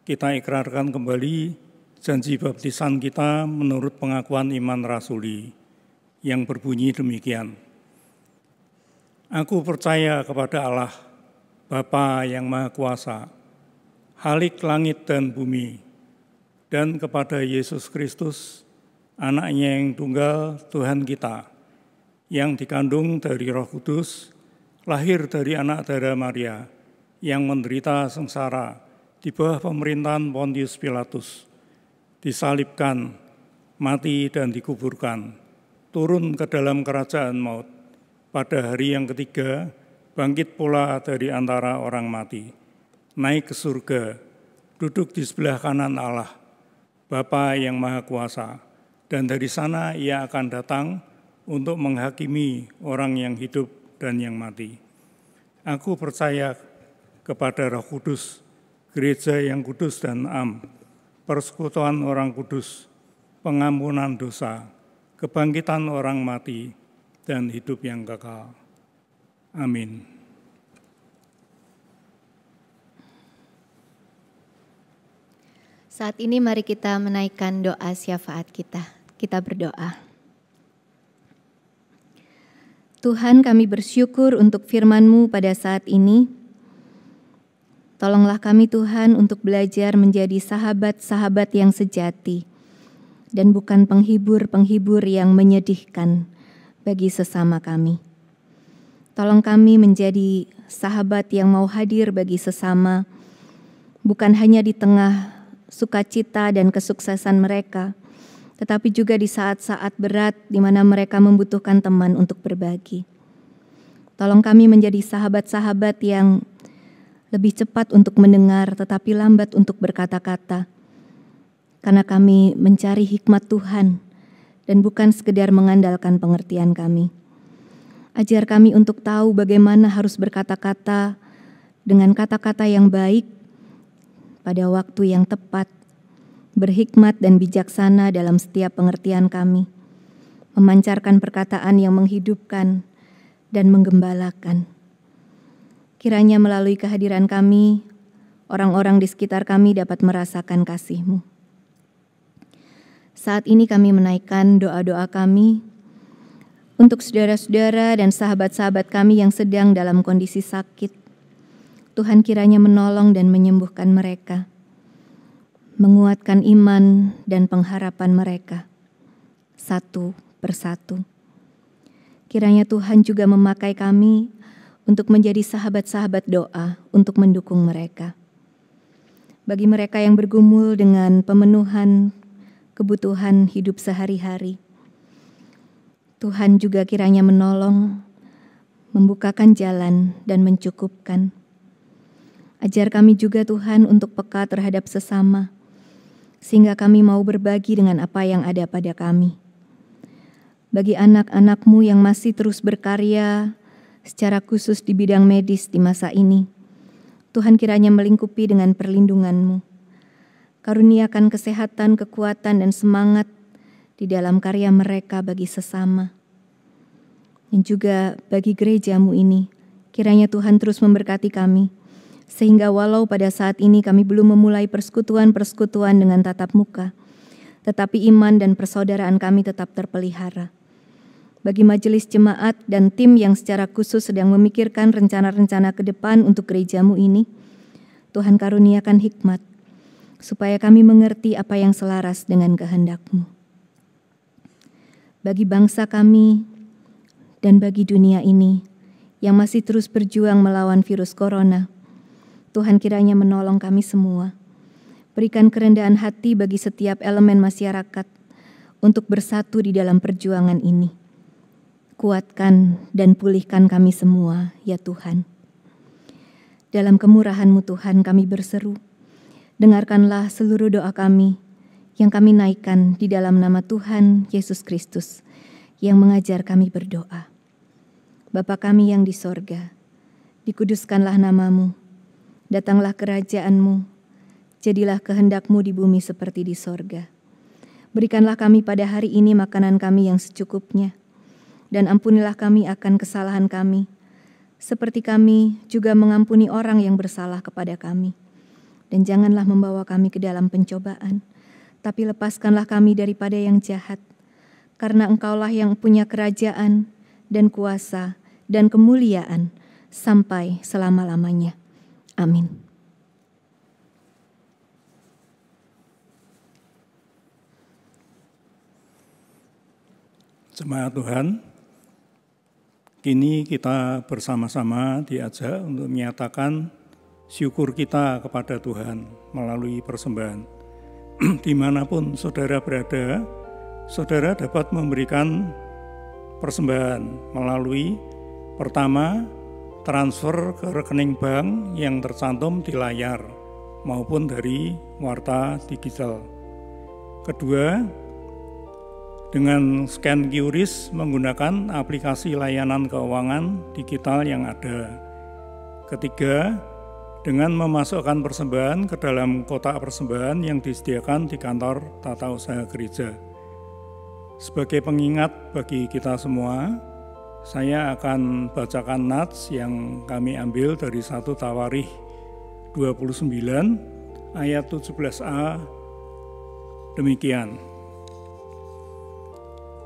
kita ikrarkan kembali janji baptisan kita menurut pengakuan iman rasuli yang berbunyi demikian. Aku percaya kepada Allah, Bapa yang Maha Kuasa, Khalik langit dan bumi, dan kepada Yesus Kristus, Anaknya yang tunggal Tuhan kita, yang dikandung dari Roh Kudus, lahir dari anak darah Maria, yang menderita sengsara, di bawah pemerintahan Pontius Pilatus, disalibkan, mati dan dikuburkan, turun ke dalam kerajaan maut. Pada hari yang ketiga, bangkit pula dari antara orang mati, naik ke surga, duduk di sebelah kanan Allah, Bapa yang Maha Kuasa, dan dari sana ia akan datang untuk menghakimi orang yang hidup dan yang mati. Aku percaya kepada Roh Kudus, gereja yang kudus dan am, persekutuan orang kudus, pengampunan dosa, kebangkitan orang mati, dan hidup yang kekal. Amin. Saat ini mari kita menaikkan doa syafaat kita. Kita berdoa. Tuhan, kami bersyukur untuk firman-Mu pada saat ini. Tolonglah kami Tuhan untuk belajar menjadi sahabat-sahabat yang sejati dan bukan penghibur-penghibur yang menyedihkan bagi sesama kami. Tolong kami menjadi sahabat yang mau hadir bagi sesama, bukan hanya di tengah sukacita dan kesuksesan mereka, tetapi juga di saat-saat berat di mana mereka membutuhkan teman untuk berbagi. Tolong kami menjadi sahabat-sahabat yang lebih cepat untuk mendengar tetapi lambat untuk berkata-kata, karena kami mencari hikmat Tuhan dan bukan sekedar mengandalkan pengertian kami. Ajar kami untuk tahu bagaimana harus berkata-kata dengan kata-kata yang baik pada waktu yang tepat, berhikmat dan bijaksana dalam setiap pengertian kami, memancarkan perkataan yang menghidupkan dan menggembalakan. Kiranya melalui kehadiran kami, orang-orang di sekitar kami dapat merasakan kasih-Mu. Saat ini kami menaikkan doa-doa kami untuk saudara-saudara dan sahabat-sahabat kami yang sedang dalam kondisi sakit. Tuhan kiranya menolong dan menyembuhkan mereka, menguatkan iman dan pengharapan mereka, satu persatu. Kiranya Tuhan juga memakai kami untuk menjadi sahabat-sahabat doa untuk mendukung mereka. Bagi mereka yang bergumul dengan pemenuhan kebutuhan hidup sehari-hari, Tuhan juga kiranya menolong, membukakan jalan dan mencukupkan. Ajar kami juga Tuhan untuk peka terhadap sesama, sehingga kami mau berbagi dengan apa yang ada pada kami. Bagi anak-anak-Mu yang masih terus berkarya secara khusus di bidang medis di masa ini, Tuhan kiranya melingkupi dengan perlindungan-Mu. Karuniakan kesehatan, kekuatan, dan semangat di dalam karya mereka bagi sesama. Dan juga bagi gereja-Mu ini, kiranya Tuhan terus memberkati kami, sehingga walau pada saat ini kami belum memulai persekutuan-persekutuan dengan tatap muka, tetapi iman dan persaudaraan kami tetap terpelihara. Bagi majelis jemaat dan tim yang secara khusus sedang memikirkan rencana-rencana ke depan untuk gereja-Mu ini, Tuhan karuniakan hikmat, supaya kami mengerti apa yang selaras dengan kehendak-Mu. Bagi bangsa kami dan bagi dunia ini yang masih terus berjuang melawan virus corona, Tuhan kiranya menolong kami semua. Berikan kerendahan hati bagi setiap elemen masyarakat untuk bersatu di dalam perjuangan ini. Kuatkan dan pulihkan kami semua, ya Tuhan. Dalam kemurahan-Mu Tuhan kami berseru, dengarkanlah seluruh doa kami yang kami naikkan di dalam nama Tuhan Yesus Kristus yang mengajar kami berdoa. Bapa kami yang di sorga, dikuduskanlah nama-Mu, datanglah kerajaan-Mu, jadilah kehendak-Mu di bumi seperti di sorga. Berikanlah kami pada hari ini makanan kami yang secukupnya, dan ampunilah kami akan kesalahan kami, seperti kami juga mengampuni orang yang bersalah kepada kami. Dan janganlah membawa kami ke dalam pencobaan, tapi lepaskanlah kami daripada yang jahat, karena Engkaulah yang punya kerajaan dan kuasa dan kemuliaan sampai selama-lamanya. Amin. Jemaat Tuhan, kini kita bersama-sama diajak untuk menyatakan syukur kita kepada Tuhan melalui persembahan. Dimanapun saudara berada, saudara dapat memberikan persembahan melalui pertama, transfer ke rekening bank yang tercantum di layar maupun dari Warta Digital. Kedua, dengan scan QRIS menggunakan aplikasi layanan keuangan digital yang ada. Ketiga, dengan memasukkan persembahan ke dalam kotak persembahan yang disediakan di kantor tata usaha gereja. Sebagai pengingat bagi kita semua, saya akan bacakan nats yang kami ambil dari 1 Tawarikh 29 ayat 17a. Demikian.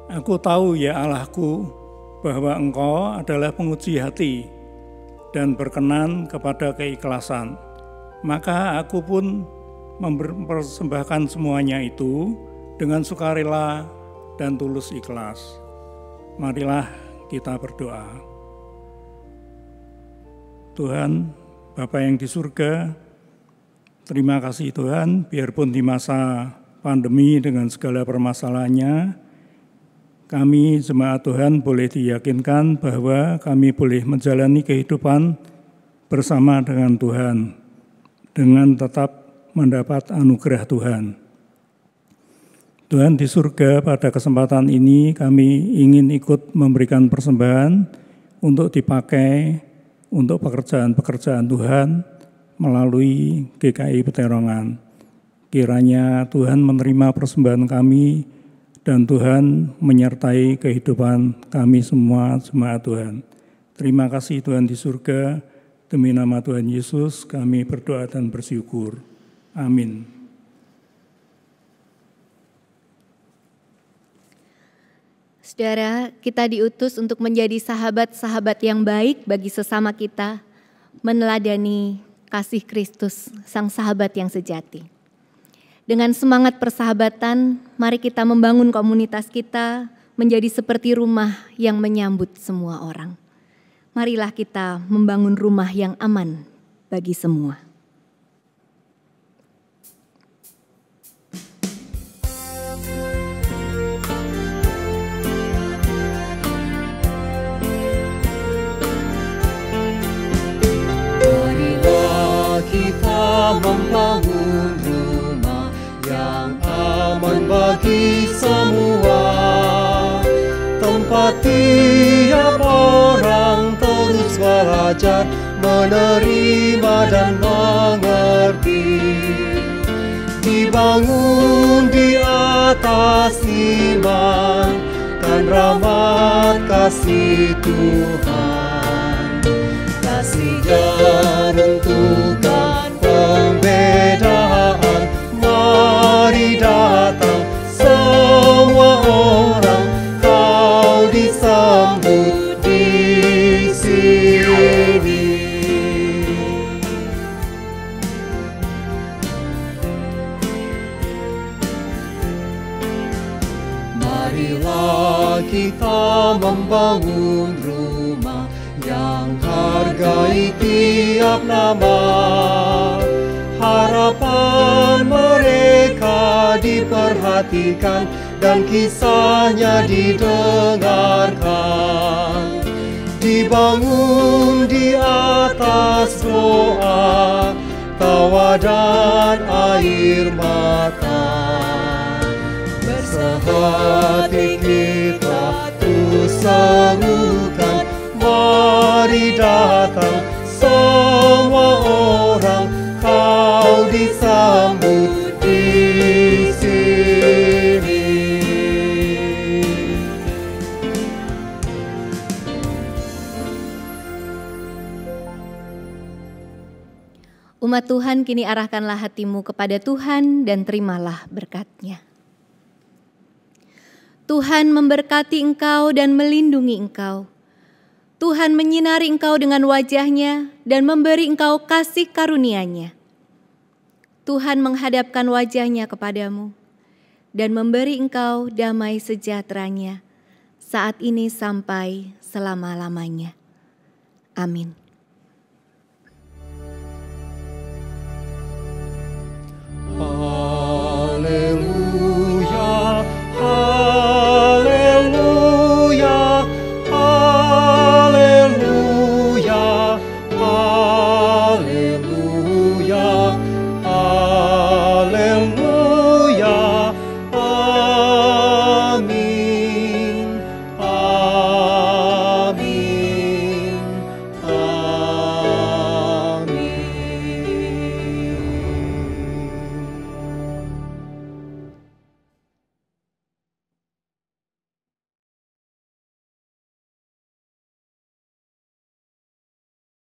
Aku tahu ya Allahku bahwa Engkau adalah penguji hati dan berkenan kepada keikhlasan. Maka aku pun mempersembahkan semuanya itu dengan sukarela dan tulus ikhlas. Marilah kita berdoa. Tuhan, Bapa yang di surga, terima kasih Tuhan, biarpun di masa pandemi dengan segala permasalahannya, kami jemaat Tuhan boleh diyakinkan bahwa kami boleh menjalani kehidupan bersama dengan Tuhan, dengan tetap mendapat anugerah Tuhan. Tuhan di surga, pada kesempatan ini kami ingin ikut memberikan persembahan untuk dipakai untuk pekerjaan-pekerjaan Tuhan melalui GKI Peterongan. Kiranya Tuhan menerima persembahan kami dan Tuhan menyertai kehidupan kami semua jemaat Tuhan. Terima kasih Tuhan di surga, demi nama Tuhan Yesus kami berdoa dan bersyukur. Amin. Saudara, kita diutus untuk menjadi sahabat-sahabat yang baik bagi sesama kita, meneladani kasih Kristus, Sang Sahabat yang sejati. Dengan semangat persahabatan, mari kita membangun komunitas kita menjadi seperti rumah yang menyambut semua orang. Marilah kita membangun rumah yang aman bagi semua. Marilah kita membangun rumah yang aman bagi semua, tempat tiap orang terus belajar, menerima dan mengerti, dibangun di atas iman dan rahmat kasih Tuhan. Kasih-Nya rentukan pembedaan, mari datang semua orang, kau disambut di sini. Marilah kita membangun rumah yang hargai tiap nama, harapan mereka diperhatikan dan kisahnya didengarkan, dibangun di atas doa, tawa dan air mata. Bersehati kita terus serukan, mari datang semua orang, kau disambut di sini. Umat Tuhan, kini arahkanlah hatimu kepada Tuhan dan terimalah berkat-Nya. Tuhan memberkati engkau dan melindungi engkau. Tuhan menyinari engkau dengan wajah-Nya dan memberi engkau kasih karunia-Nya. Tuhan menghadapkan wajah-Nya kepadamu dan memberi engkau damai sejahtera-Nya saat ini sampai selama-lamanya. Amin.